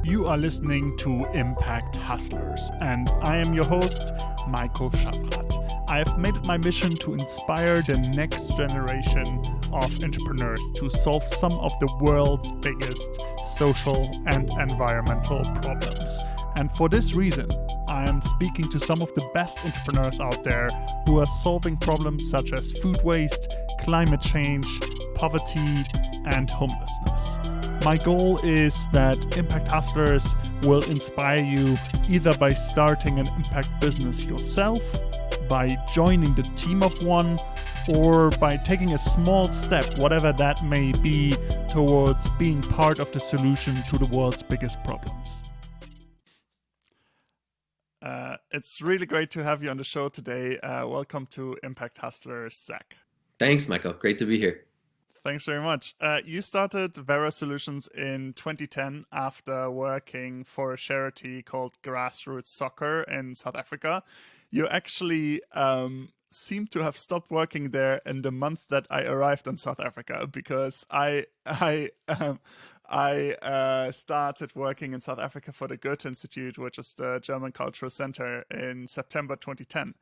You are listening to Impact Hustlers, and I am your host, Michael Schafrath. I have made it my mission to inspire the next generation of entrepreneurs to solve some of the world's biggest social and environmental problems. And for this reason, I am speaking to some of the best entrepreneurs out there who are solving problems such as food waste, climate change, poverty, and homelessness. My goal is that Impact Hustlers will inspire you either by starting an impact business yourself, by joining the team of one, or by taking a small step, whatever that may be, towards being part of the solution to the world's biggest problems. It's really great to have you on the show today. Welcome to Impact Hustlers, Zak. Thanks, Michael. Great to be here. Thanks very much. You started Vera Solutions in 2010 after working for a charity called Grassroots Soccer in South Africa. You actually seem to have stopped working there in the month that I arrived in South Africa, because I started working in South Africa for the Goethe Institute, which is the German Cultural Center, in September 2010.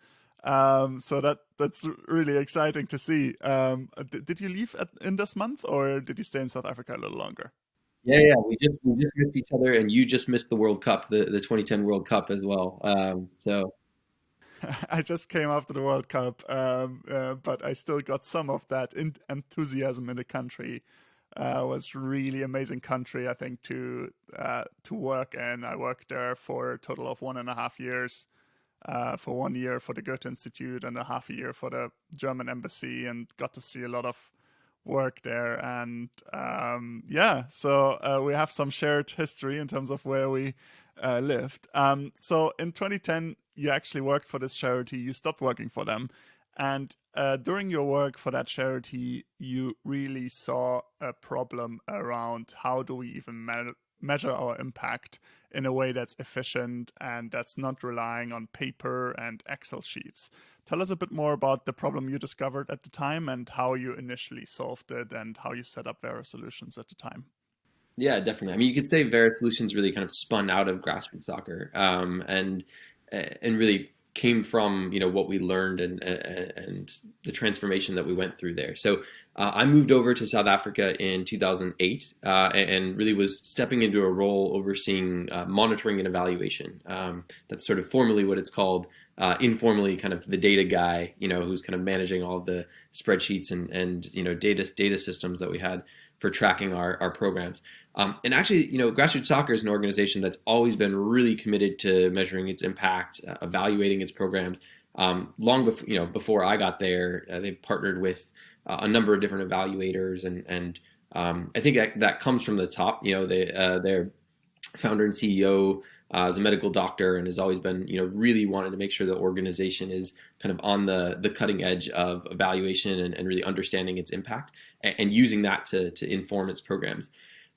So that's really exciting to see. Did you leave in this month, or did you stay in South Africa a little longer? Yeah. We just missed each other, and you just missed the World Cup, the 2010 World Cup as well. So I just came after the World Cup, but I still got some of that enthusiasm in the country. It was really amazing country, I think, to work in. I worked there for a total of 1.5 years. For 1 year for the Goethe Institute and a half a year for the German embassy, and got to see a lot of work there. And so we have some shared history in terms of where we lived. So in 2010, you actually worked for this charity. You stopped working for them. And during your work for that charity, you really saw a problem around how do we even measure our impact in a way that's efficient and that's not relying on paper and Excel sheets. Tell us a bit more about the problem you discovered at the time and how you initially solved it and how you set up Vera Solutions at the time. yeah, definitely. I mean, you could say Vera Solutions really kind of spun out of grassroots soccer, and really came from what we learned and the transformation that we went through there. So I moved over to South Africa in 2008, and really was stepping into a role overseeing monitoring and evaluation. That's sort of formally what it's called. Informally, kind of the data guy, who's kind of managing all of the spreadsheets and data systems that we had for tracking our programs. And actually, Grassroots Soccer is an organization that's always been really committed to measuring its impact, evaluating its programs. Long before I got there, they partnered with a number of different evaluators, and I think that comes from the top. Their founder and CEO is a medical doctor, and has always been really wanted to make sure the organization is kind of on the cutting edge of evaluation and really understanding its impact and using that to inform its programs.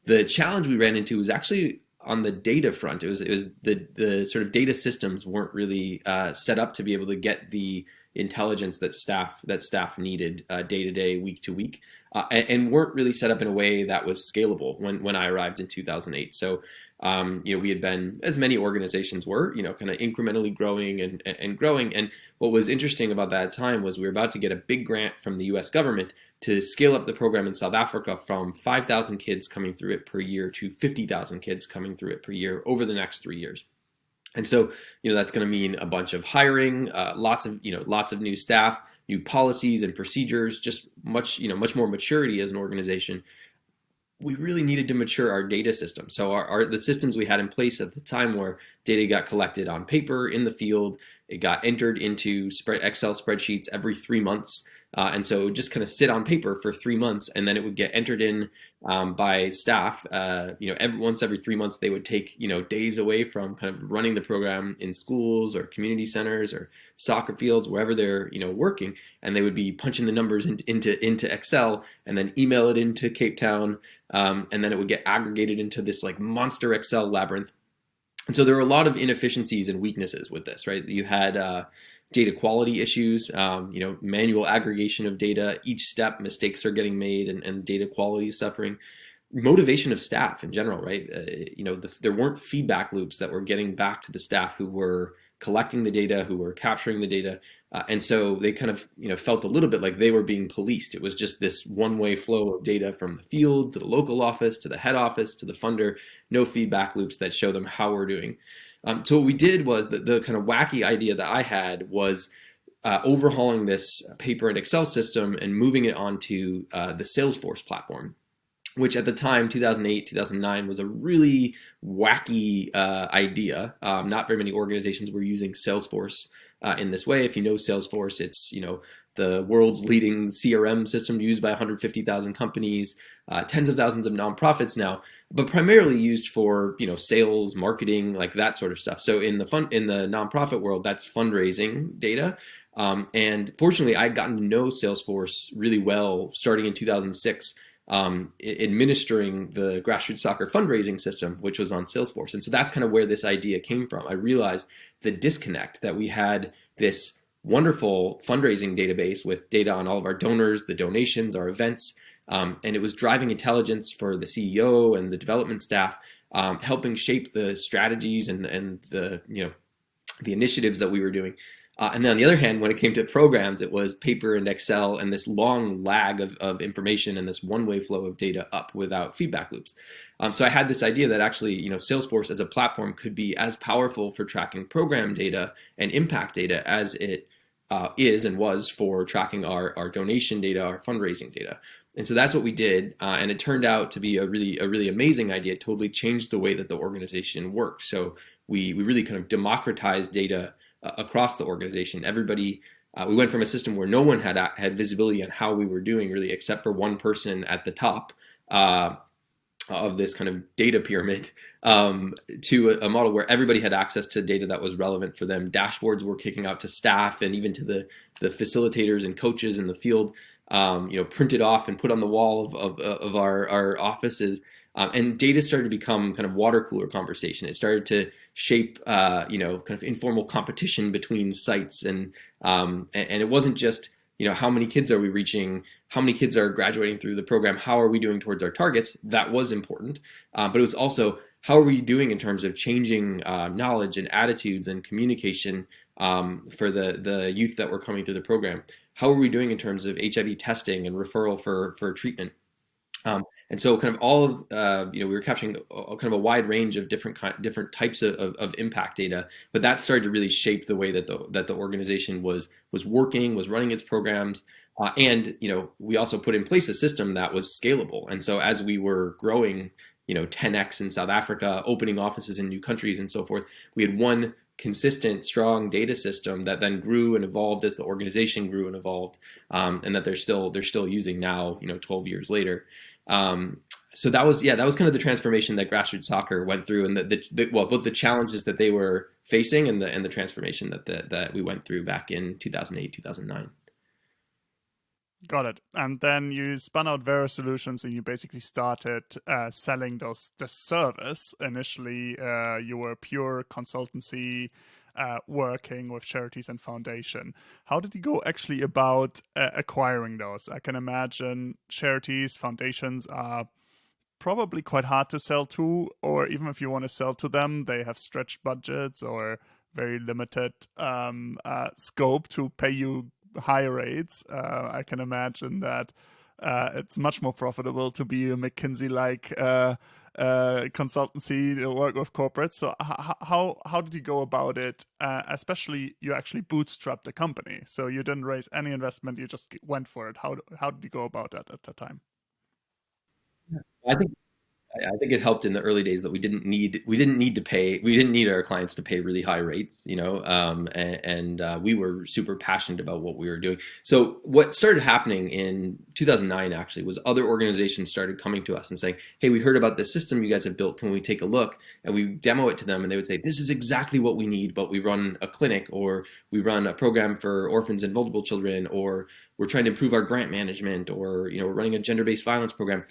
The challenge we ran into was actually on the data front. It was the sort of data systems weren't really set up to be able to get the intelligence that staff needed day to day, week to week, and weren't really set up in a way that was scalable when I arrived in 2008. So we had been, as many organizations were, kind of incrementally growing and growing. And what was interesting about that time was we were about to get a big grant from the US government to scale up the program in South Africa from 5,000 kids coming through it per year to 50,000 kids coming through it per year over the next 3 years. And so, that's going to mean a bunch of hiring, lots of new staff, new policies and procedures, just much more maturity as an organization. We really needed to mature our data system. So the systems we had in place at the time where data got collected on paper in the field, it got entered into Excel spreadsheets every 3 months. And so it would just kind of sit on paper for 3 months, and then it would get entered in by staff. Once every 3 months, they would take days away from kind of running the program in schools or community centers or soccer fields, wherever they're working, and they would be punching the numbers into Excel and then email it into Cape Town, and then it would get aggregated into this like monster Excel labyrinth. And so there were a lot of inefficiencies and weaknesses with this, right? You had data quality issues, manual aggregation of data. Each step, mistakes are getting made, and data quality is suffering. motivation of staff in general, right? There weren't feedback loops that were getting back to the staff who were collecting the data, who were capturing the data. And so they kind of, felt a little bit like they were being policed. It was just this one-way flow of data from the field to the local office, to the head office, to the funder, no feedback loops that show them how we're doing. So what we did was the kind of wacky idea that I had was overhauling this paper and Excel system and moving it onto the Salesforce platform, which at the time, 2008, 2009, was a really wacky idea. Not very many organizations were using Salesforce in this way. If you know Salesforce, it's the world's leading CRM system used by 150,000 companies, tens of thousands of nonprofits now, but primarily used for sales, marketing, like that sort of stuff. So in the nonprofit world, that's fundraising data. And fortunately, I'd gotten to know Salesforce really well starting in 2006. Administering the grassroots soccer fundraising system, which was on Salesforce. And so that's kind of where this idea came from. I realized the disconnect that we had this wonderful fundraising database with data on all of our donors, the donations, our events, and it was driving intelligence for the CEO and the development staff, helping shape the strategies and the initiatives that we were doing. And then on the other hand, when it came to programs, it was paper and Excel and this long lag of information and this one-way flow of data up without feedback loops. So I had this idea that actually, Salesforce as a platform could be as powerful for tracking program data and impact data as it is and was for tracking our donation data, our fundraising data. And so that's what we did, and it turned out to be a really amazing idea. It totally changed the way that the organization worked. So we really kind of democratized data across the organization. Everybody, we went from a system where no one had visibility on how we were doing, really, except for one person at the top of this kind of data pyramid, to a model where everybody had access to data that was relevant for them. Dashboards were kicking out to staff and even to the facilitators and coaches in the field, printed off and put on the wall of our offices. And data started to become kind of water cooler conversation. It started to shape, kind of informal competition between sites, and it wasn't just, how many kids are we reaching, how many kids are graduating through the program, how are we doing towards our targets? That was important, but it was also how are we doing in terms of changing knowledge and attitudes and communication for the youth that were coming through the program. How are we doing in terms of HIV testing and referral for treatment? And so kind of all of, we were capturing kind of a wide range of different types of impact data, but that started to really shape the way that the organization was working, was running its programs. And, we also put in place a system that was scalable. And so as we were growing, 10x in South Africa, opening offices in new countries and so forth, we had one consistent, strong data system that then grew and evolved as the organization grew and evolved, and that they're still using now, 12 years later. So that was kind of the transformation that grassroots soccer went through, and both the challenges that they were facing and the transformation that we went through back in 2008, 2009. Got it. And then you spun out Vera Solutions and you basically started selling the service. Initially, you were a pure consultancy working with charities and foundation. How did you go actually about acquiring those? I can imagine charities, foundations are probably quite hard to sell to, or even if you want to sell to them, they have stretched budgets or very limited scope to pay you high rates. I can imagine that it's much more profitable to be a McKinsey-like consultancy to work with corporates. So how did you go about it? Especially you actually bootstrapped the company, so you didn't raise any investment. You just went for it. How did you go about that at the time? I think it helped in the early days that we didn't need our clients to pay really high rates, and we were super passionate about what we were doing. So what started happening in 2009 actually was other organizations started coming to us and saying, hey, we heard about this system you guys have built. Can we take a look? And we demo it to them, and they would say, this is exactly what we need, but we run a clinic, or we run a program for orphans and vulnerable children, or we're trying to improve our grant management, or we're running a gender-based violence program.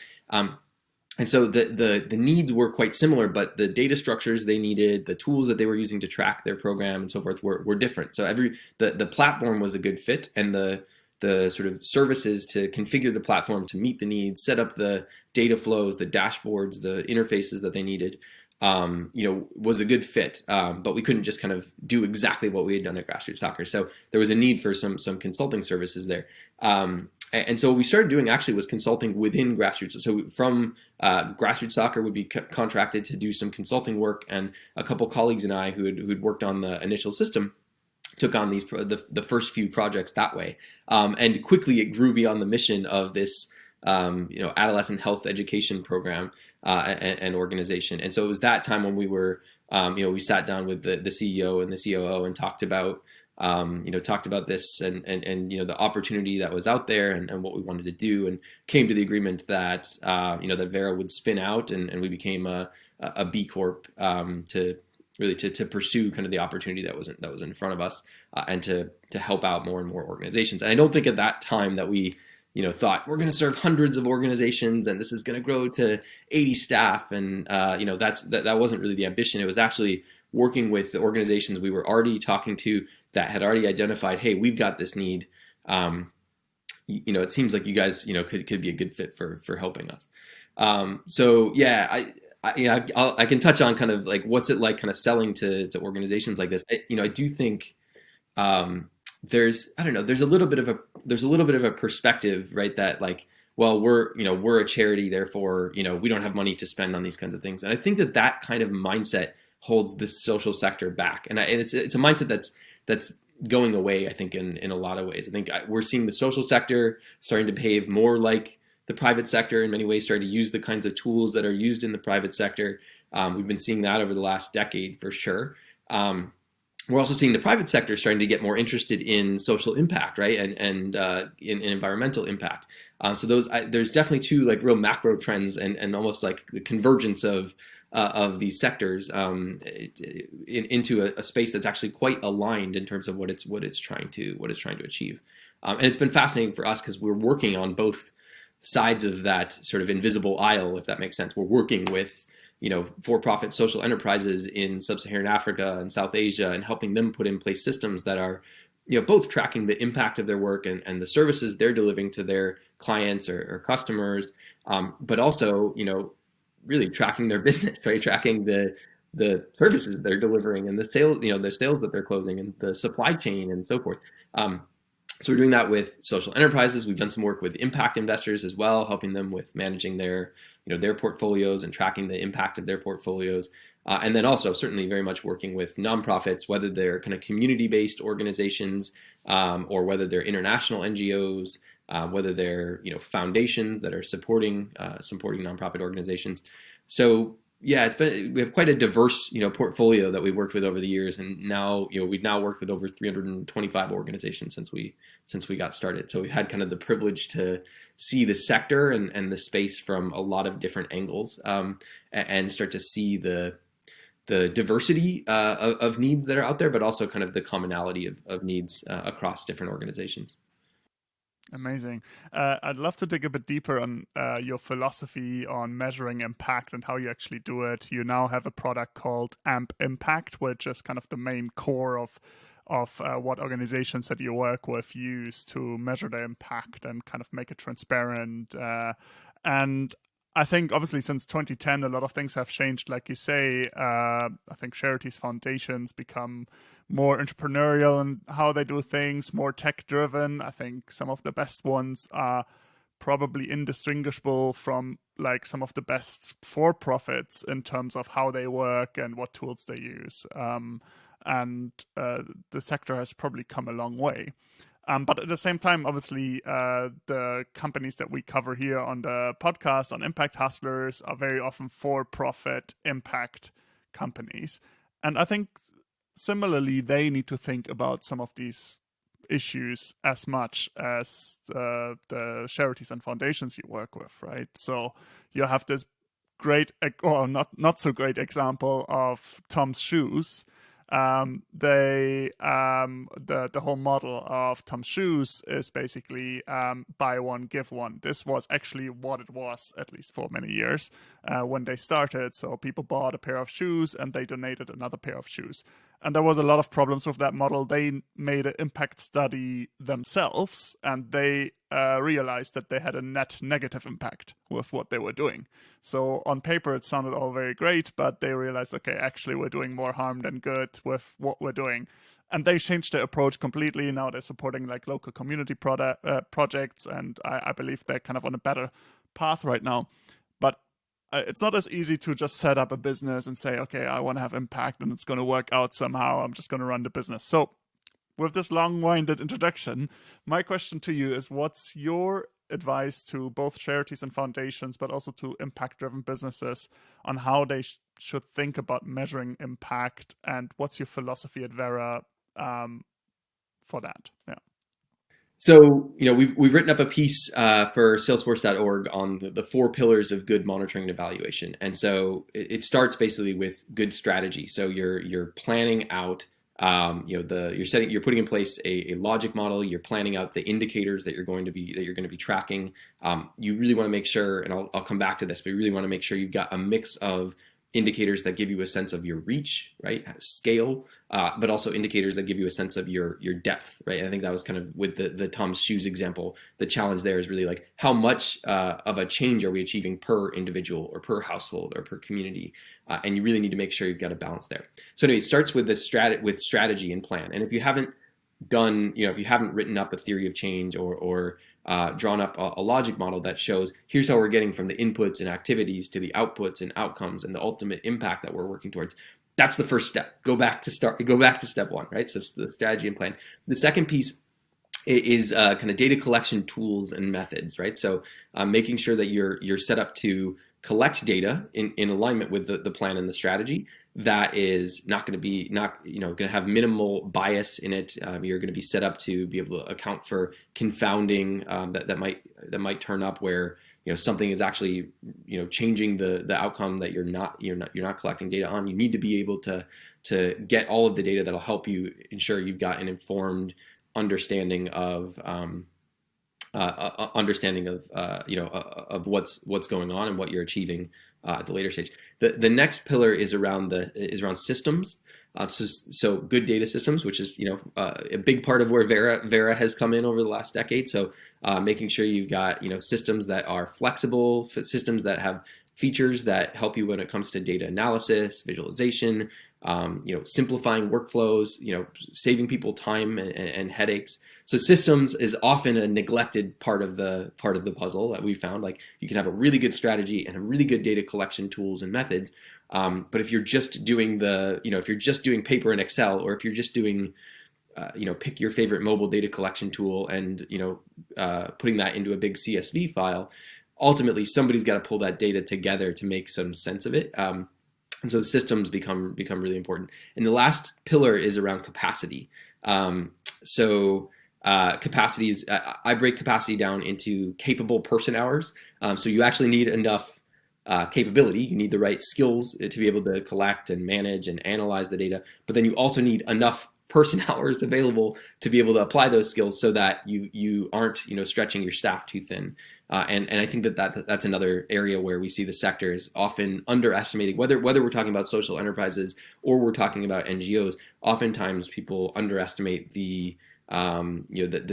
And so the needs were quite similar, but the data structures they needed, the tools that they were using to track their program and so forth were different. So the platform was a good fit, and the the sort of services to configure the platform to meet the needs, set up the data flows, the dashboards, the interfaces that they needed, was a good fit. But we couldn't just kind of do exactly what we had done at Grassroots Soccer. So there was a need for some consulting services there. And so what we started doing actually was consulting within Grassroots. So from Grassroots Soccer would be contracted to do some consulting work, and a couple colleagues and I who'd worked on the initial system took on the first few projects that way. And quickly it grew beyond the mission of this adolescent health education program and organization. And so it was that time when we were, we sat down with the CEO and the COO and talked about this and the opportunity that was out there and what we wanted to do, and came to the agreement that that Vera would spin out, and we became a B Corp to pursue kind of the opportunity that was in front of us, and to help out more and more organizations. And I don't think at that time that we thought we're going to serve hundreds of organizations and this is going to grow to 80 staff, and that wasn't really the ambition. It was actually working with the organizations we were already talking to that had already identified, hey, we've got this need. It seems like you guys could be a good fit for helping us. So yeah, I can touch on kind of like what's it like kind of selling to organizations like this. I do think there's a little bit of a perspective, right? That like, well, we're a charity, therefore, we don't have money to spend on these kinds of things. And I think that kind of mindset holds the social sector back. And it's a mindset that's going away, I think, in a lot of ways. I think we're seeing the social sector starting to behave more like the private sector in many ways, starting to use the kinds of tools that are used in the private sector. We've been seeing that over the last decade for sure. We're also seeing the private sector starting to get more interested in social impact, right, and in environmental impact. So there's definitely two like real macro trends and almost like the convergence of these sectors into a space that's actually quite aligned in terms of what it's trying to achieve. And it's been fascinating for us because we're working on both sides of that sort of invisible aisle, if that makes sense. We're working with for-profit social enterprises in sub-Saharan Africa and South Asia, and helping them put in place systems that are, both tracking the impact of their work and the services they're delivering to their clients or customers, but also, really tracking their business, right? Tracking the services they're delivering and the sales, the sales that they're closing and the supply chain and so forth. So we're doing that with social enterprises. We've done some work with impact investors as well, helping them with managing their portfolios and tracking the impact of their portfolios. And then also certainly very much working with nonprofits, whether they're kind of community-based organizations or whether they're international NGOs, whether they're foundations that are supporting nonprofit organizations. So yeah, we have quite a diverse portfolio that we've worked with over the years, and now we've now worked with over 325 organizations since we got started. So we've had kind of the privilege to see the sector and the space from a lot of different angles, and start to see the diversity of needs that are out there, but also kind of the commonality of needs across different organizations. Amazing. I'd love to dig a bit deeper on your philosophy on measuring impact and how you actually do it. You now have a product called AMP Impact, which is kind of the main core of what organizations that you work with use to measure their impact and kind of make it transparent. And I think obviously since 2010, a lot of things have changed. Like you say, I think charities, foundations become more entrepreneurial in how they do things, more tech driven. I think some of the best ones are probably indistinguishable from like some of the best for-profits in terms of how they work and what tools they use. And the sector has probably come a long way. But at the same time, obviously, the companies that we cover here on the podcast on Impact Hustlers are very often for-profit impact companies. And I think similarly, they need to think about some of these issues as much as the charities and foundations you work with, right? So you have this great, or not so great example of Tom's Shoes. The whole model of Tom's Shoes is basically buy one, give one. This was actually what it was, at least for many years, when they started. So people bought a pair of shoes and they donated another pair of shoes. And there was a lot of problems with that model. They made an impact study themselves, and they realized that they had a net negative impact with what they were doing. So on paper, it sounded all very great, but they realized, okay, actually, we're doing more harm than good with what we're doing. And they changed their approach completely. Now they're supporting like local community projects, and I believe they're kind of on a better path right now. But it's not as easy to just set up a business and say, okay, I want to have impact and it's going to work out somehow. I'm just going to run the business. So, with this long-winded introduction, my question to you is, what's your advice to both charities and foundations, but also to impact-driven businesses on how they should think about measuring impact, and what's your philosophy at Vera for that? Yeah. So, we've written up a piece for Salesforce.org on the 4 pillars of good monitoring and evaluation. And so it starts basically with good strategy. So you're planning out, you're putting in place a logic model. You're planning out the indicators that you're going to be tracking. You really want to make sure, and I'll come back to this, but you really want to make sure you've got a mix of indicators that give you a sense of your reach, right, scale, but also indicators that give you a sense of your depth, right? And I think that was kind of with the Tom's Shoes example. The challenge there is really like, how much of a change are we achieving per individual or per household or per community? And you really need to make sure you've got a balance there. So anyway, it starts with strategy and plan. And if you haven't written up a theory of change or drawn up a logic model that shows, here's how we're getting from the inputs and activities to the outputs and outcomes and the ultimate impact that we're working towards. That's the first step. Go back to step 1, right? So it's the strategy and plan. The second piece is kind of data collection tools and methods, right? So making sure that you're set up to collect data in alignment with the plan and the strategy. That is not going to have minimal bias in it. You're going to be set up to be able to account for confounding that might turn up where something is actually changing the outcome that you're not collecting data on. You need to be able to get all of the data that'll help you ensure you've got an informed understanding of of what's going on and what you're achieving at the later stage. The next pillar is around systems. So good data systems, which is a big part of where Vera has come in over the last decade. So making sure you've got systems that are flexible, systems that have features that help you when it comes to data analysis, visualization, simplifying workflows, saving people time and headaches. So systems is often a neglected part of the puzzle that we found. Like, you can have a really good strategy and a really good data collection tools and methods, but if you're just doing if you're just doing paper and Excel, or if you're just doing pick your favorite mobile data collection tool and putting that into a big CSV file, ultimately somebody's got to pull that data together to make some sense of it. And so the systems become really important. And the last pillar is around capacity. Capacity is, I break capacity down into capable person hours. So you actually need enough capability. You need the right skills to be able to collect and manage and analyze the data. But then you also need enough person hours available to be able to apply those skills so that you aren't stretching your staff too thin. And I think that's another area where we see the sector is often underestimating, whether we're talking about social enterprises or we're talking about NGOs. Oftentimes people underestimate the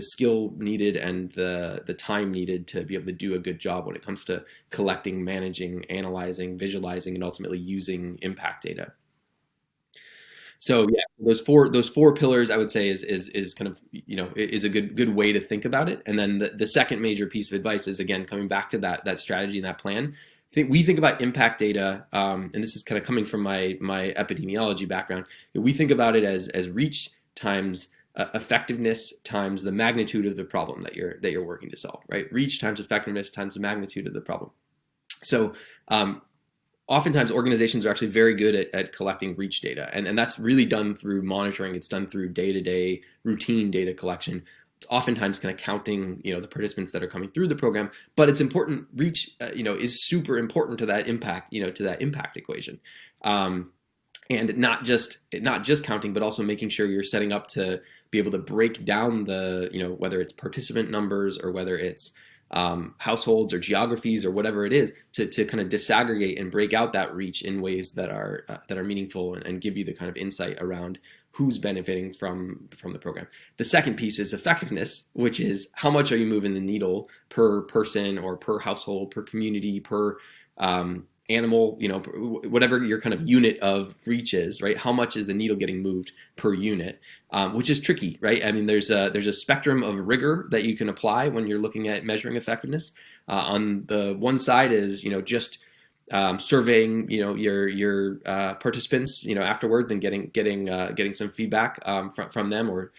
skill needed and the time needed to be able to do a good job when it comes to collecting, managing, analyzing, visualizing, and ultimately using impact data. So yeah, those four pillars, I would say, is kind of is a good way to think about it. And then the second major piece of advice is, again, coming back to that strategy and that plan. We think about impact data, and this is kind of coming from my epidemiology background. We think about it as reach times effectiveness times the magnitude of the problem that you're working to solve. Right, reach times effectiveness times the magnitude of the problem. So oftentimes organizations are actually very good at collecting reach data, and that's really done through monitoring. It's done through day-to-day routine data collection. It's oftentimes kind of counting the participants that are coming through the program, but it's important. Reach is super important to that impact equation, and not just counting, but also making sure you're setting up to be able to break down the whether it's participant numbers or whether it's households or geographies or whatever it is, to kind of disaggregate and break out that reach in ways that are meaningful, and give you the kind of insight around who's benefiting from the program. The second piece is effectiveness, which is how much are you moving the needle per person or per household, per community, per animal, whatever your kind of unit of reach is, right? How much is the needle getting moved per unit, which is tricky, right? I mean, there's a spectrum of rigor that you can apply when you're looking at measuring effectiveness. On the one side is, just surveying, your participants, afterwards, and getting some feedback from them, or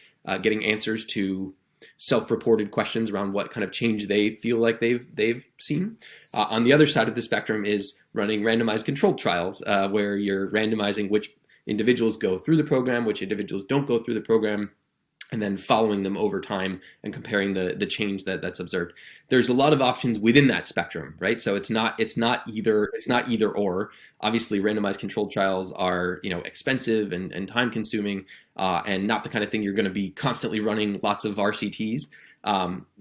getting answers to self-reported questions around what kind of change they feel like they've seen. On the other side of the spectrum is running randomized controlled trials, where you're randomizing which individuals go through the program, which individuals don't go through the program, and then following them over time and comparing the change that's observed. There's a lot of options within that spectrum, right? So it's not either or. Obviously, randomized controlled trials are expensive and time consuming, and not the kind of thing you're going to be constantly running lots of RCTs.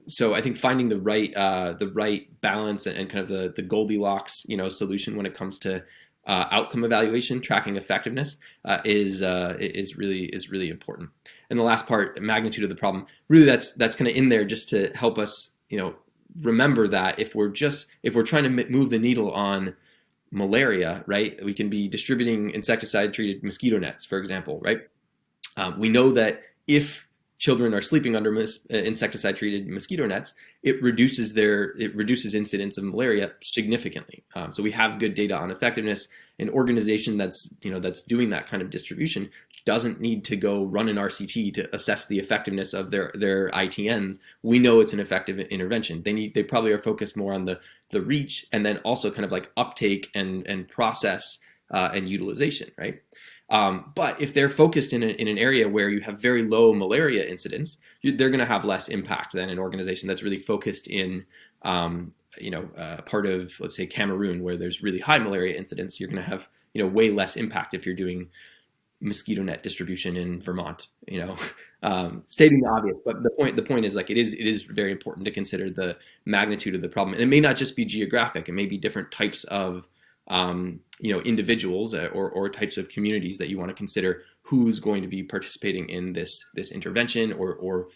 So I think finding the right balance and kind of the Goldilocks solution when it comes to outcome evaluation, tracking effectiveness, is really important. And the last part, magnitude of the problem, really that's kind of in there just to help us, remember that if we're trying to move the needle on malaria, right, we can be distributing insecticide-treated mosquito nets, for example, right? We know that if children are sleeping under insecticide-treated mosquito nets, it reduces incidence of malaria significantly. So we have good data on effectiveness. An organization that's doing that kind of distribution doesn't need to go run an RCT to assess the effectiveness of their ITNs. We know it's an effective intervention. They probably are focused more on the reach, and then also kind of like uptake and process and utilization, right? But if they're focused in an area where you have very low malaria incidence, they're going to have less impact than an organization that's really focused in, part of, let's say, Cameroon, where there's really high malaria incidence. You're going to have, way less impact if you're doing mosquito net distribution in Vermont. Stating the obvious, but the point is, like, it is very important to consider the magnitude of the problem, and it may not just be geographic. It may be different types of individuals or types of communities that you want to consider who's going to be participating in this intervention or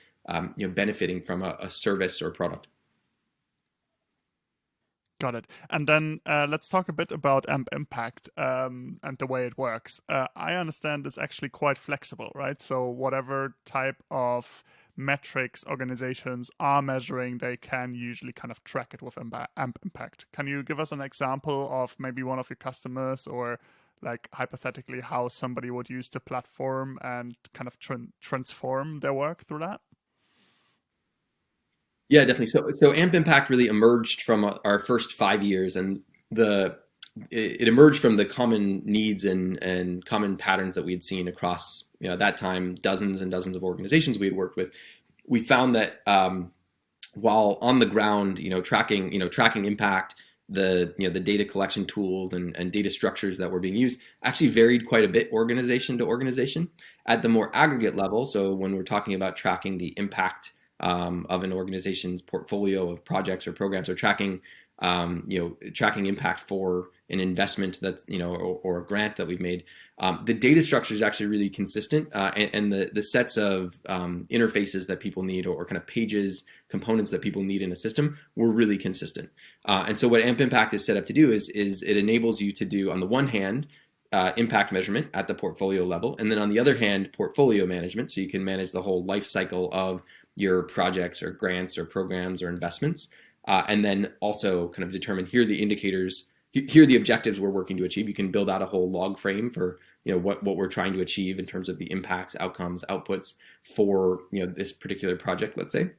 benefiting from a service or product. Got it. And then let's talk a bit about AMP Impact and the way it works. I understand it's actually quite flexible, right? So whatever type of metrics organizations are measuring, they can usually kind of track it with AMP Impact. Can you give us an example of maybe one of your customers, or like hypothetically how somebody would use the platform and kind of transform their work through that? Yeah, definitely. So AMP Impact really emerged from our first 5 years, and it emerged from the common needs and common patterns that we had seen across, at that time, dozens and dozens of organizations we had worked with. We found that while on the ground, tracking impact, the data collection tools and data structures that were being used actually varied quite a bit organization to organization. At the more aggregate level, so when we're talking about tracking the impact of an organization's portfolio of projects or programs, or tracking impact for an investment that's, or a grant that we've made, the data structure is actually really consistent, and the sets of interfaces that people need, or kind of pages, components that people need in a system, were really consistent. And so what AMP Impact is set up to do is it enables you to do, on the one hand, impact measurement at the portfolio level, and then on the other hand, portfolio management, so you can manage the whole life cycle of your projects or grants or programs or investments, and then also kind of determine, here are the indicators, here are the objectives we're working to achieve. You can build out a whole log frame for what we're trying to achieve in terms of the impacts, outcomes, outputs for this particular project, let's say,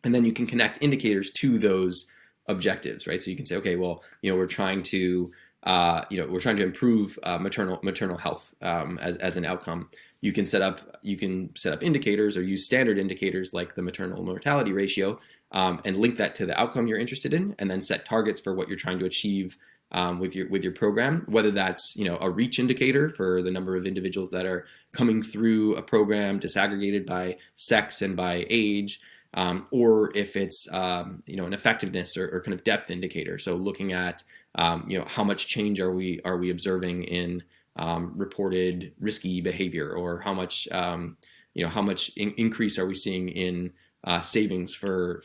and then you can connect indicators to those objectives, right? So you can say, okay, well, we're trying to improve maternal health as an outcome. You can set up indicators, or use standard indicators like the maternal mortality ratio, and link that to the outcome you're interested in, and then set targets for what you're trying to achieve with your program. Whether that's a reach indicator for the number of individuals that are coming through a program, disaggregated by sex and by age, or if it's an effectiveness or kind of depth indicator. So looking at how much change are we observing in reported risky behavior, or how much increase are we seeing in savings for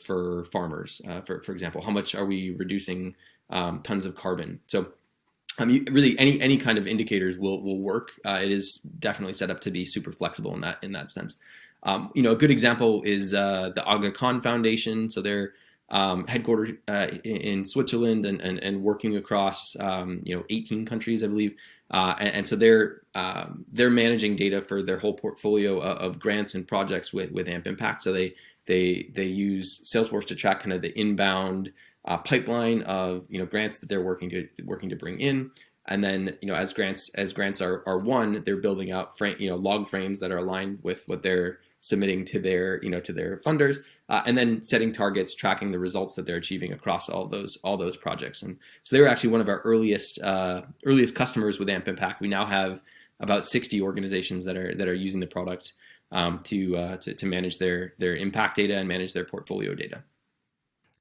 farmers, for example. How much are we reducing tons of carbon? So really any kind of indicators will work. It is definitely set up to be super flexible in that sense. A good example is the Aga Khan Foundation. So they're headquartered in Switzerland and working across 18 countries, I believe. And so they're managing data for their whole portfolio of grants and projects with AMP Impact. So they use Salesforce to track kind of the inbound pipeline of grants that they're working to bring in. And then as grants are won, they're building out log frames that are aligned with what they're submitting to their funders, and then setting targets, tracking the results that they're achieving across all those projects. And so they were actually one of our earliest customers with AMP Impact. We now have about 60 organizations that are using the product to manage their impact data and manage their portfolio data.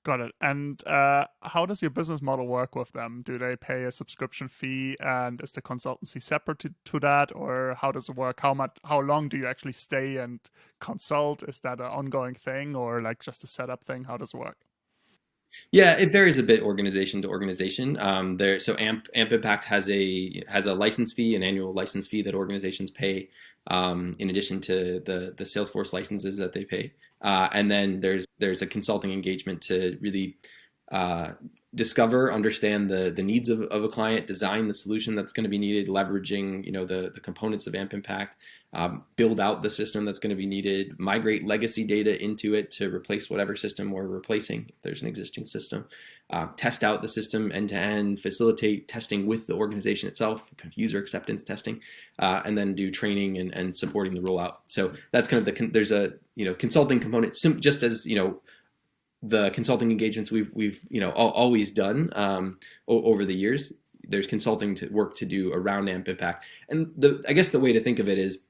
Got it. And how does your business model work with them? Do they pay a subscription fee, and is the consultancy separate to that, or how does it work? How long do you actually stay and consult? Is that an ongoing thing, or like just a setup thing? How does it work? Yeah, it varies a bit organization to organization. So AMP Impact has a license fee, an annual license fee that organizations pay, in addition to the Salesforce licenses that they pay. And then there's a consulting engagement to really discover, understand the needs of a client, design the solution that's going to be needed, leveraging the components of AMP Impact, build out the system that's going to be needed, migrate legacy data into it to replace whatever system we're replacing if there's an existing system, test out the system end to end, facilitate testing with the organization itself, kind of user acceptance testing, and then do training and supporting the rollout. So that's kind of there's a consulting component, just as the consulting engagements we've always done over the years. There's consulting work to do around AMP Impact, and I guess the way to think of it is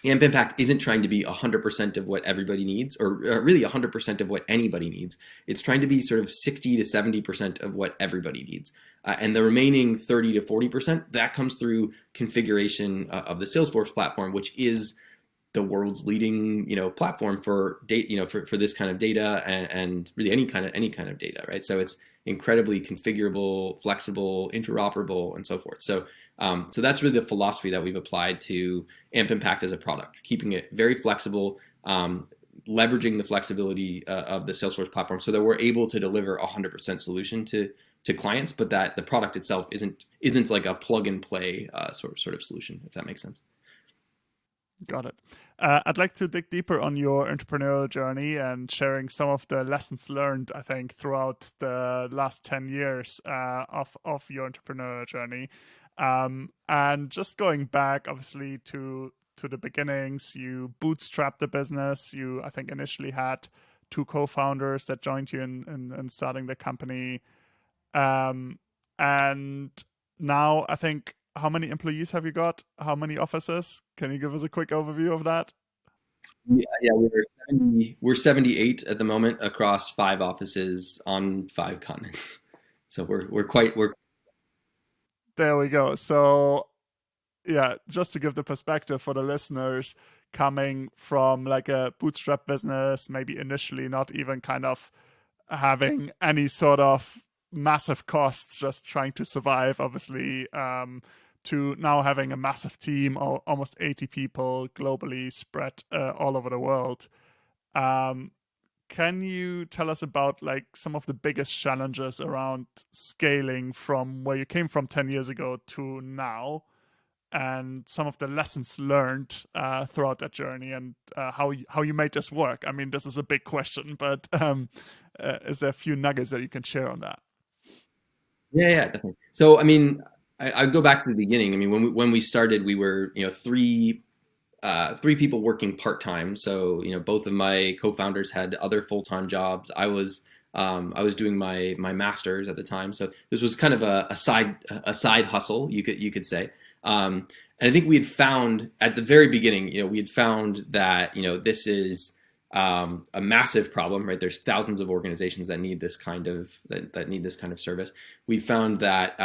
AMP Impact isn't trying to be 100% of what everybody needs, or really 100% of what anybody needs. It's trying to be sort of 60 to 70% of what everybody needs, and the remaining 30 to 40% that comes through configuration of the Salesforce platform, which is the world's leading platform for data, for this kind of data, and really any kind of data, right? So it's incredibly configurable, flexible, interoperable, and so forth. So that's really the philosophy that we've applied to AMP Impact as a product, keeping it very flexible, leveraging the flexibility of the Salesforce platform, so that we're able to deliver a 100% solution to clients, but that the product itself isn't like a plug and play sort of solution, if that makes sense. Got it. I'd like to dig deeper on your entrepreneurial journey and sharing some of the lessons learned, I think, throughout the last 10 years of your entrepreneurial journey. And just going back, obviously, to the beginnings, you bootstrapped the business. You, I think, initially had 2 co-founders that joined you in starting the company. And now, I think, how many employees have you got? How many offices? Can you give us a quick overview of that? Yeah, we're 78 at the moment across 5 offices on 5 continents. So we're. There we go. So yeah, just to give the perspective for the listeners, coming from like a bootstrap business, maybe initially not even kind of having any sort of massive costs, just trying to survive, obviously, to now having a massive team, almost 80 people globally spread all over the world. Can you tell us about like some of the biggest challenges around scaling from where you came from 10 years ago to now, and some of the lessons learned throughout that journey, and how you made this work? I mean, this is a big question, but is there a few nuggets that you can share on that? Yeah, definitely. So I mean, I go back to the beginning. I mean, when we started, we were 3 people working part-time. So both of my co-founders had other full-time jobs. I was doing my master's at the time, so this was kind of a side hustle, you could say. And I think we had found at the very beginning, we had found that this is a massive problem, right? There's thousands of organizations that need this kind of that need this kind of service. We found that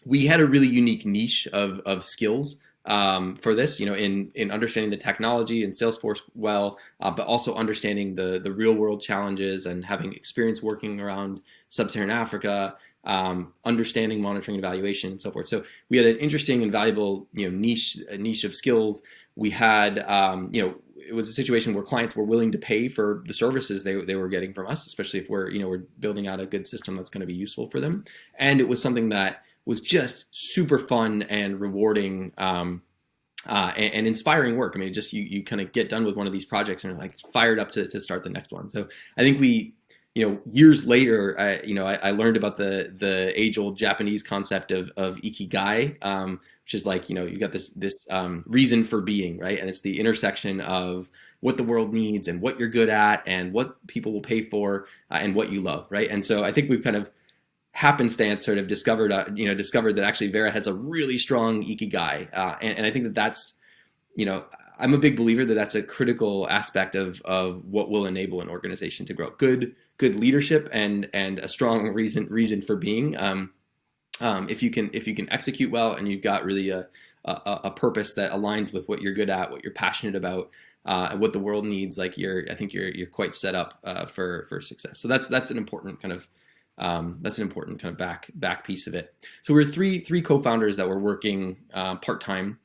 we had a really unique niche of skills for this, in understanding the technology and Salesforce well, but also understanding the real world challenges and having experience working around sub-Saharan Africa, understanding monitoring and evaluation and so forth. So we had an interesting and valuable, niche of skills. We had, it was a situation where clients were willing to pay for the services they were getting from us, especially if we're building out a good system that's going to be useful for them. And it was something that was just super fun and rewarding, and inspiring work. I mean, just you kind of get done with one of these projects and are like fired up to start the next one. So I think we, years later, I learned about the age-old Japanese concept of ikigai, which is like, you got this reason for being, right? And it's the intersection of what the world needs and what you're good at and what people will pay for, and what you love, right? And so I think we've kind of happenstance sort of discovered that actually Vera has a really strong ikigai, and I think that's, I'm a big believer that that's a critical aspect of what will enable an organization to grow. Good leadership and a strong reason for being. If you can execute well and you've got really a purpose that aligns with what you're good at, what you're passionate about, and what the world needs, like I think you're quite set up for success. So that's an important kind of back piece of it. So we're three co-founders that were working part-time.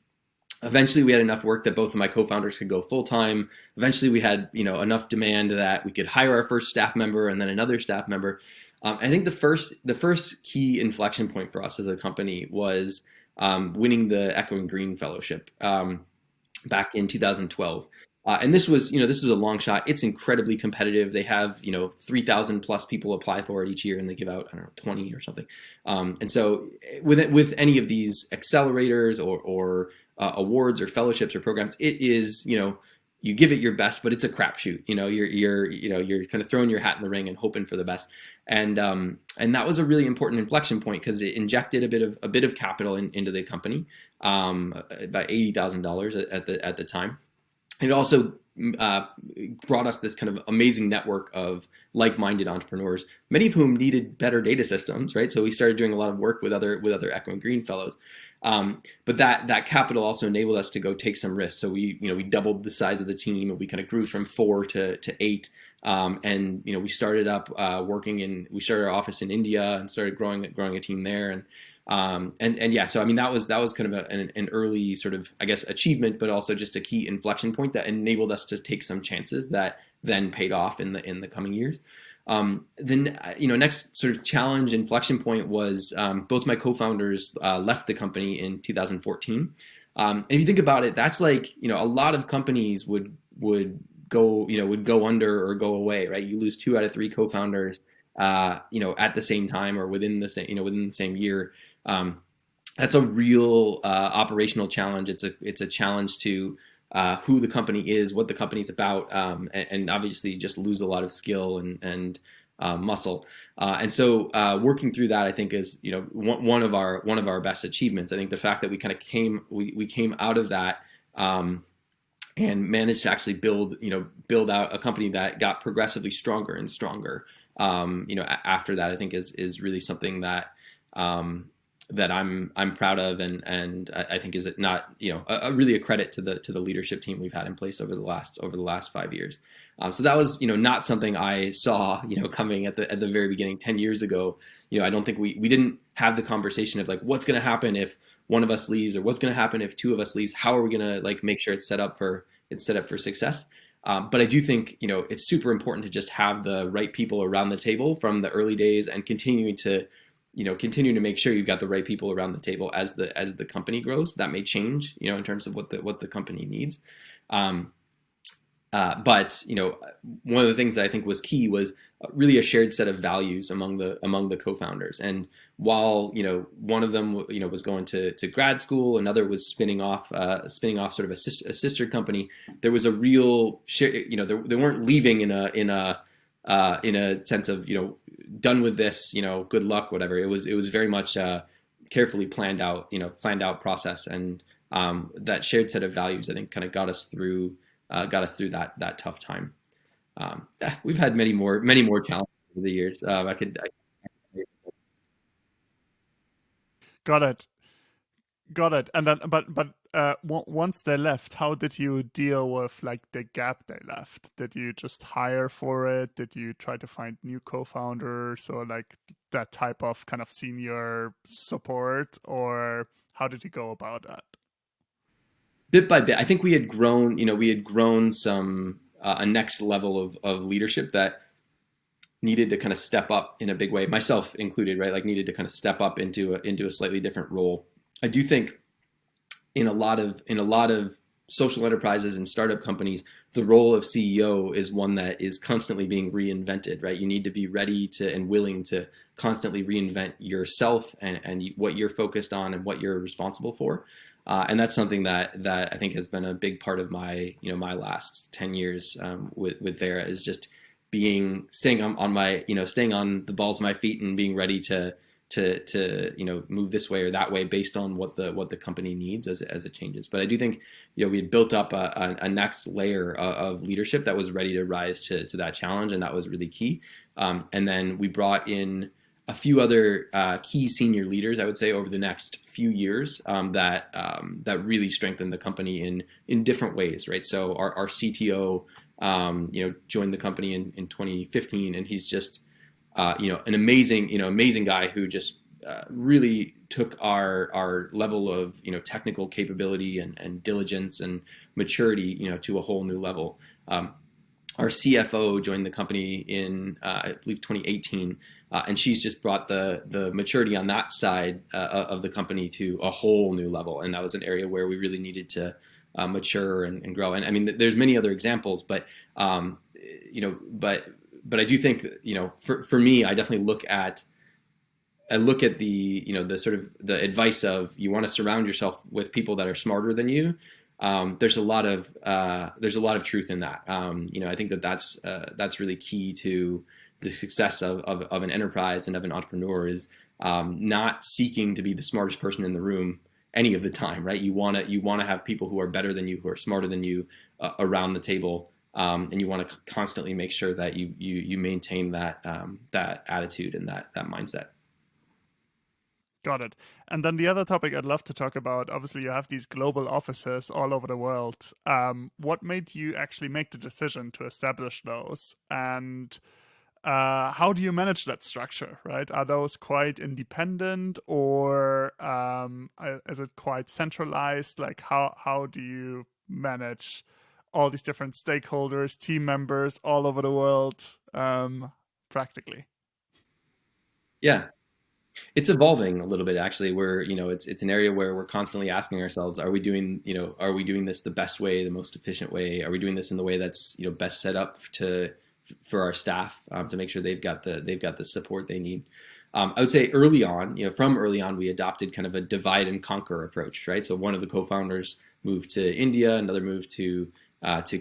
Eventually we had enough work that both of my co-founders could go full-time. Eventually we had, enough demand that we could hire our first staff member and then another staff member. I think the first key inflection point for us as a company was winning the Echoing Green Fellowship back in 2012. And this was a long shot. It's incredibly competitive. They have, 3,000 plus people apply for it each year, and they give out, 20 or something. And so with any of these accelerators or awards or fellowships or programs, it is, you give it your best, but it's a crapshoot. You're kind of throwing your hat in the ring and hoping for the best. And that was a really important inflection point because it injected a bit of capital into the company, about $80,000 at the time. It also brought us this kind of amazing network of like-minded entrepreneurs, many of whom needed better data systems, right? So we started doing a lot of work with other Echoing Green fellows. But that capital also enabled us to go take some risks. So we doubled the size of the team, and we kind of grew from 4 to 8. And we started up we started our office in India and started growing a team there. And yeah, so I mean that was kind of an early sort of, I guess, achievement, but also just a key inflection point that enabled us to take some chances that then paid off in the coming years. Then next sort of challenge inflection point was both my co-founders left the company in 2014. And if you think about it, that's like a lot of companies would go under or go away, right? You lose 2 out of 3 co-founders at the same time or within the same year. That's a real operational challenge. It's a challenge to who the company is, what the company's about, and obviously you just lose a lot of skill and muscle. And so working through that, I think, is one of our best achievements. I think the fact that we kind of came out of that and managed to actually build out a company that got progressively stronger and stronger. After that, I think is really something that that I'm proud of, and I think is not really a credit to the leadership team we've had in place over the last 5 years. So that was not something I saw coming at the very beginning 10 years ago. I don't think we didn't have the conversation of like what's going to happen if one of us leaves or what's going to happen if 2 of us leaves. How are we going to make sure it's set up for success? But I do think it's super important to just have the right people around the table from the early days and continue to make sure you've got the right people around the table as the company grows. That may change, in terms of what the company needs. But one of the things that I think was key was really a shared set of values among the co-founders. And while one of them was going to grad school, another was spinning off sort of a sister company. There was a real share. They weren't leaving in a sense of done with this, good luck, whatever. It was very much carefully planned out process, and that shared set of values, I think, kind of got us through that tough time. We've had many more challenges over the years. Got it. Got it. And then, once they left, how did you deal with like the gap they left? Did you just hire for it? Did you try to find new co-founders or like that type of kind of senior support, or how did you go about that? Bit by bit, I think we had grown some a next level of leadership that needed to kind of step up in a big way, myself included, right? Like needed to kind of step up into a slightly different role. I do think in a lot of social enterprises and startup companies, the role of CEO is one that is constantly being reinvented, right? You need to be ready to and willing to constantly reinvent yourself and what you're focused on and what you're responsible for. And that's something that I think has been a big part of my my last 10 years with Vera, is just staying on my staying on the balls of my feet and being ready to move this way or that way based on what the company needs as it changes. But I do think we had built up a next layer of leadership that was ready to rise to that challenge, and that was really key. And then we brought in a few other key senior leaders, I would say, over the next few years that really strengthened the company in different ways, right? So our CTO joined the company in 2015, and he's just an amazing guy who just really took our level of technical capability and diligence and maturity to a whole new level. Our CFO joined the company in I believe 2018, and she's just brought the maturity on that side of the company to a whole new level, and that was an area where we really needed to mature and grow. And I mean, there's many other examples, but but I do think for me, I definitely look at the the sort of the advice of, you want to surround yourself with people that are smarter than you. There's a lot of truth in that. I think that's really key to the success of an enterprise and of an entrepreneur, is not seeking to be the smartest person in the room any of the time, right? You want to have people who are better than you, who are smarter than you around the table. And you want to constantly make sure that you maintain that attitude and that mindset. Got it. And then the other topic I'd love to talk about, obviously you have these global offices all over the world. What made you actually make the decision to establish those? And how do you manage that structure, right? Are those quite independent, or is it quite centralized? Like how do you manage all these different stakeholders, team members all over the world, practically? Yeah, it's evolving a little bit, actually. Where it's an area where we're constantly asking ourselves, are we doing this the best way, the most efficient way? Are we doing this in the way that's best set up for our staff, to make sure they've got the support they need? I would say early on, from early on, we adopted kind of a divide and conquer approach, right? So one of the co-founders moved to India, another moved to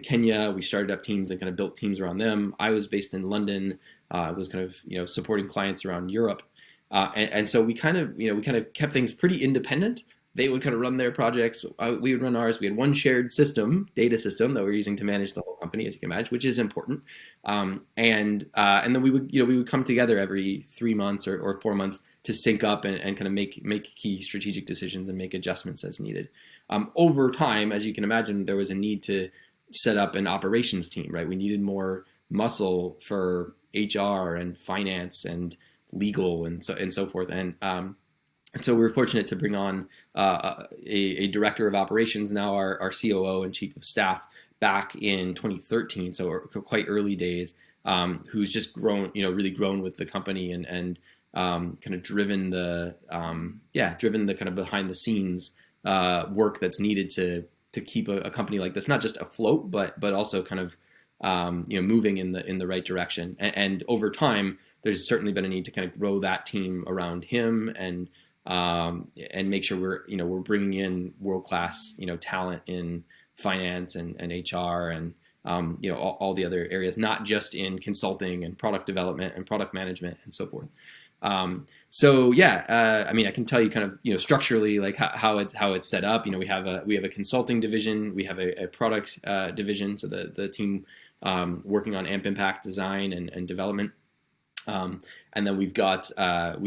Kenya. We started up teams and kind of built teams around them. I was based in London. I was kind of supporting clients around Europe, and so we kind of kept things pretty independent. They would kind of run their projects. We would run ours. We had one shared data system that we were using to manage the whole company, as you can imagine, which is important. And then we would come together every 3 months or 4 months to sync up and kind of make key strategic decisions and make adjustments as needed. Over time, as you can imagine, there was a need to set up an operations team, right? We needed more muscle for HR and finance and legal and so forth. And so we were fortunate to bring on a director of operations, now our COO and chief of staff, back in 2013, so quite early days, who's just really grown with the company and kind of driven the kind of behind the scenes work that's needed to keep a company like this not just afloat, but also kind of moving in the right direction. And over time, there's certainly been a need to kind of grow that team around him and make sure we're bringing in world-class talent in finance and HR and all the other areas, not just in consulting and product development and product management and so forth. So yeah, I mean, I can tell you kind of, structurally, like how it's set up. We have a consulting division, we have a product division, so the team working on AMP impact design and development. And then we've got kind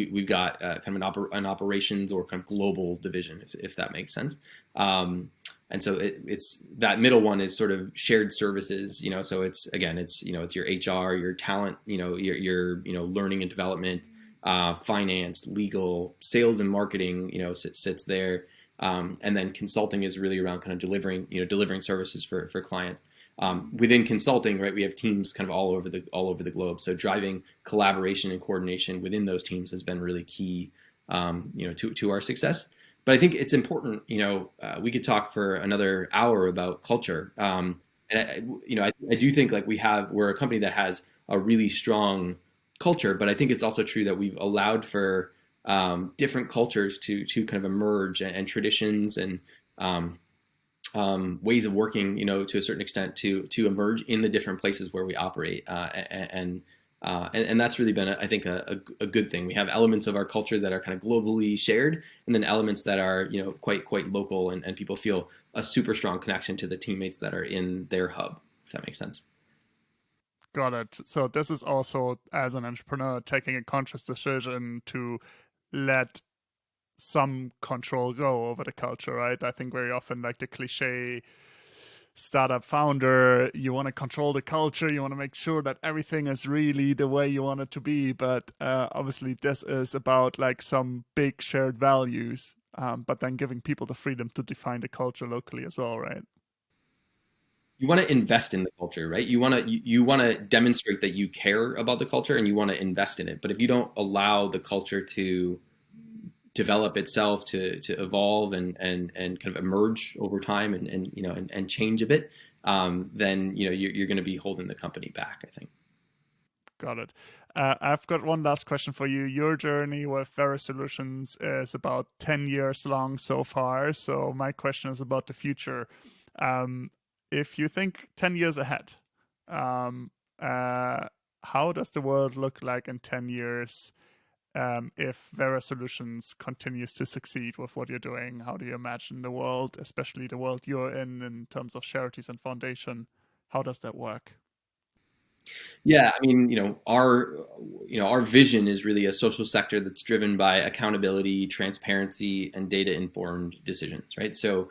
of an operations or kind of global division, if that makes sense. And so it's that middle one is sort of shared services, so it's your HR, your talent, your learning and development, finance, legal, sales and marketing, sits there. And then consulting is really around kind of delivering services for clients. Within consulting, right, we have teams kind of all over the globe. So driving collaboration and coordination within those teams has been really key, to our success. But I think it's important. We could talk for another hour about culture. I do think like we're a company that has a really strong culture, but I think it's also true that we've allowed for different cultures to kind of emerge, and traditions and ways of working, to a certain extent, to emerge in the different places where we operate, and that's really been, I think, a good thing. We have elements of our culture that are kind of globally shared, and then elements that are, quite local, and people feel a super strong connection to the teammates that are in their hub, if that makes sense. Got it. So this is also, as an entrepreneur, taking a conscious decision to let some control go over the culture, right? I think very often, like the cliche startup founder, you want to control the culture, you want to make sure that everything is really the way you want it to be. But obviously, this is about like some big shared values, but then giving people the freedom to define the culture locally as well, right? You want to invest in the culture, right? You want to demonstrate that you care about the culture and you want to invest in it. But if you don't allow the culture to develop itself, to evolve and kind of emerge over time, and change a bit, then you're going to be holding the company back, I think. Got it. I've got one last question for you. Your journey with Vera Solutions is about 10 years long so far. So my question is about the future. If you think 10 years ahead, um, how does the world look like in 10 years, if Vera Solutions continues to succeed with what you're doing? How do you imagine the world, especially the world you're in terms of charities and foundation? How does that work? Yeah, I mean, our vision is really a social sector that's driven by accountability, transparency, and data-informed decisions, right? So,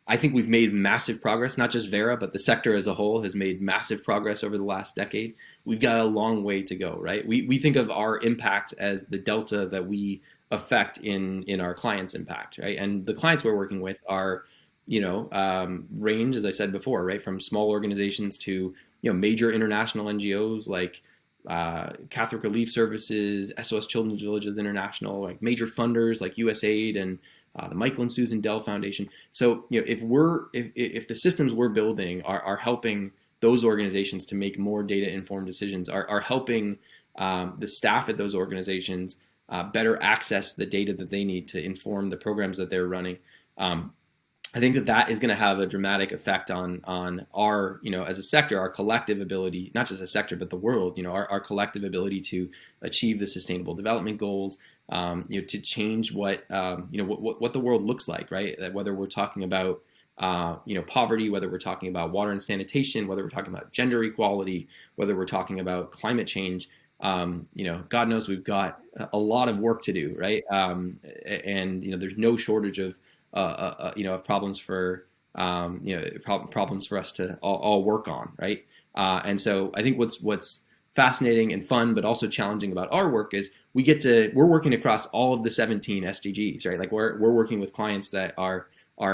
I think we've made massive progress. Not just Vera, but the sector as a whole has made massive progress over the last decade. We've got a long way to go, right? We think of our impact as the delta that we affect in our clients' impact, right? And the clients we're working with are, range, as I said before, right, from small organizations to major international NGOs like Catholic Relief Services, SOS Children's Villages International, like major funders like USAID and the Michael and Susan Dell Foundation. So if the systems we're building are helping those organizations to make more data informed decisions, are helping the staff at those organizations better access the data that they need to inform the programs that they're running. I think that is going to have a dramatic effect on our, as a sector, our collective ability, not just a sector, but the world, our collective ability to achieve the Sustainable Development Goals, to change what the world looks like, right? That whether we're talking about, poverty, whether we're talking about water and sanitation, whether we're talking about gender equality, whether we're talking about climate change, God knows we've got a lot of work to do, right? And there's no shortage of problems for problems for us to all work on, right? And so I think what's fascinating and fun, but also challenging about our work is we're working across all of the 17 SDGs, right? Like we're working with clients that are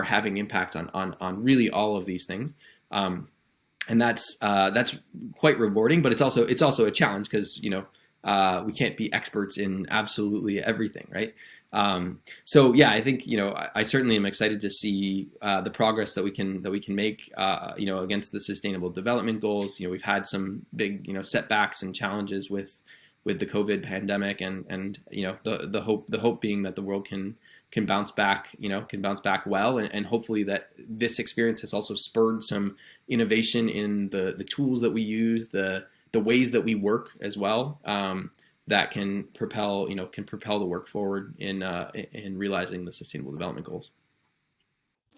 having impacts on really all of these things, and that's quite rewarding, but it's also a challenge because we can't be experts in absolutely everything, right? So yeah, I think I certainly am excited to see the progress that we can make against the Sustainable Development Goals. We've had some big setbacks and challenges with the COVID pandemic, and the hope being that the world can bounce back well, and hopefully that this experience has also spurred some innovation in the tools that we use, the ways that we work as well. that can propel the work forward in realizing the Sustainable Development Goals.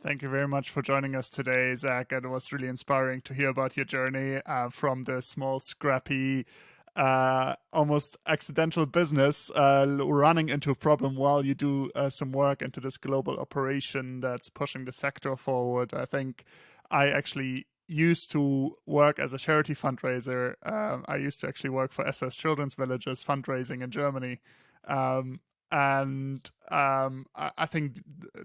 Thank you very much for joining us today, Zach. It was really inspiring to hear about your journey from the small, scrappy, almost accidental business running into a problem while you do some work into this global operation that's pushing the sector forward. I think I actually used to work as a charity fundraiser. I used to actually work for SOS Children's Villages fundraising in Germany. I think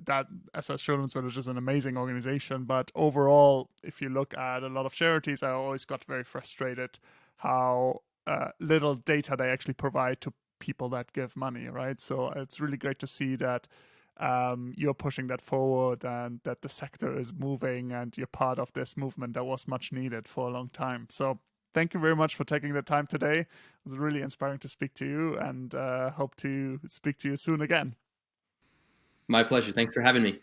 that SOS Children's Village is an amazing organization. But overall, if you look at a lot of charities, I always got very frustrated how little data they actually provide to people that give money, right? So it's really great to see that you're pushing that forward and that the sector is moving and you're part of this movement that was much needed for a long time. So thank you very much for taking the time today. It was really inspiring to speak to you, and hope to speak to you soon again. My pleasure. Thanks for having me.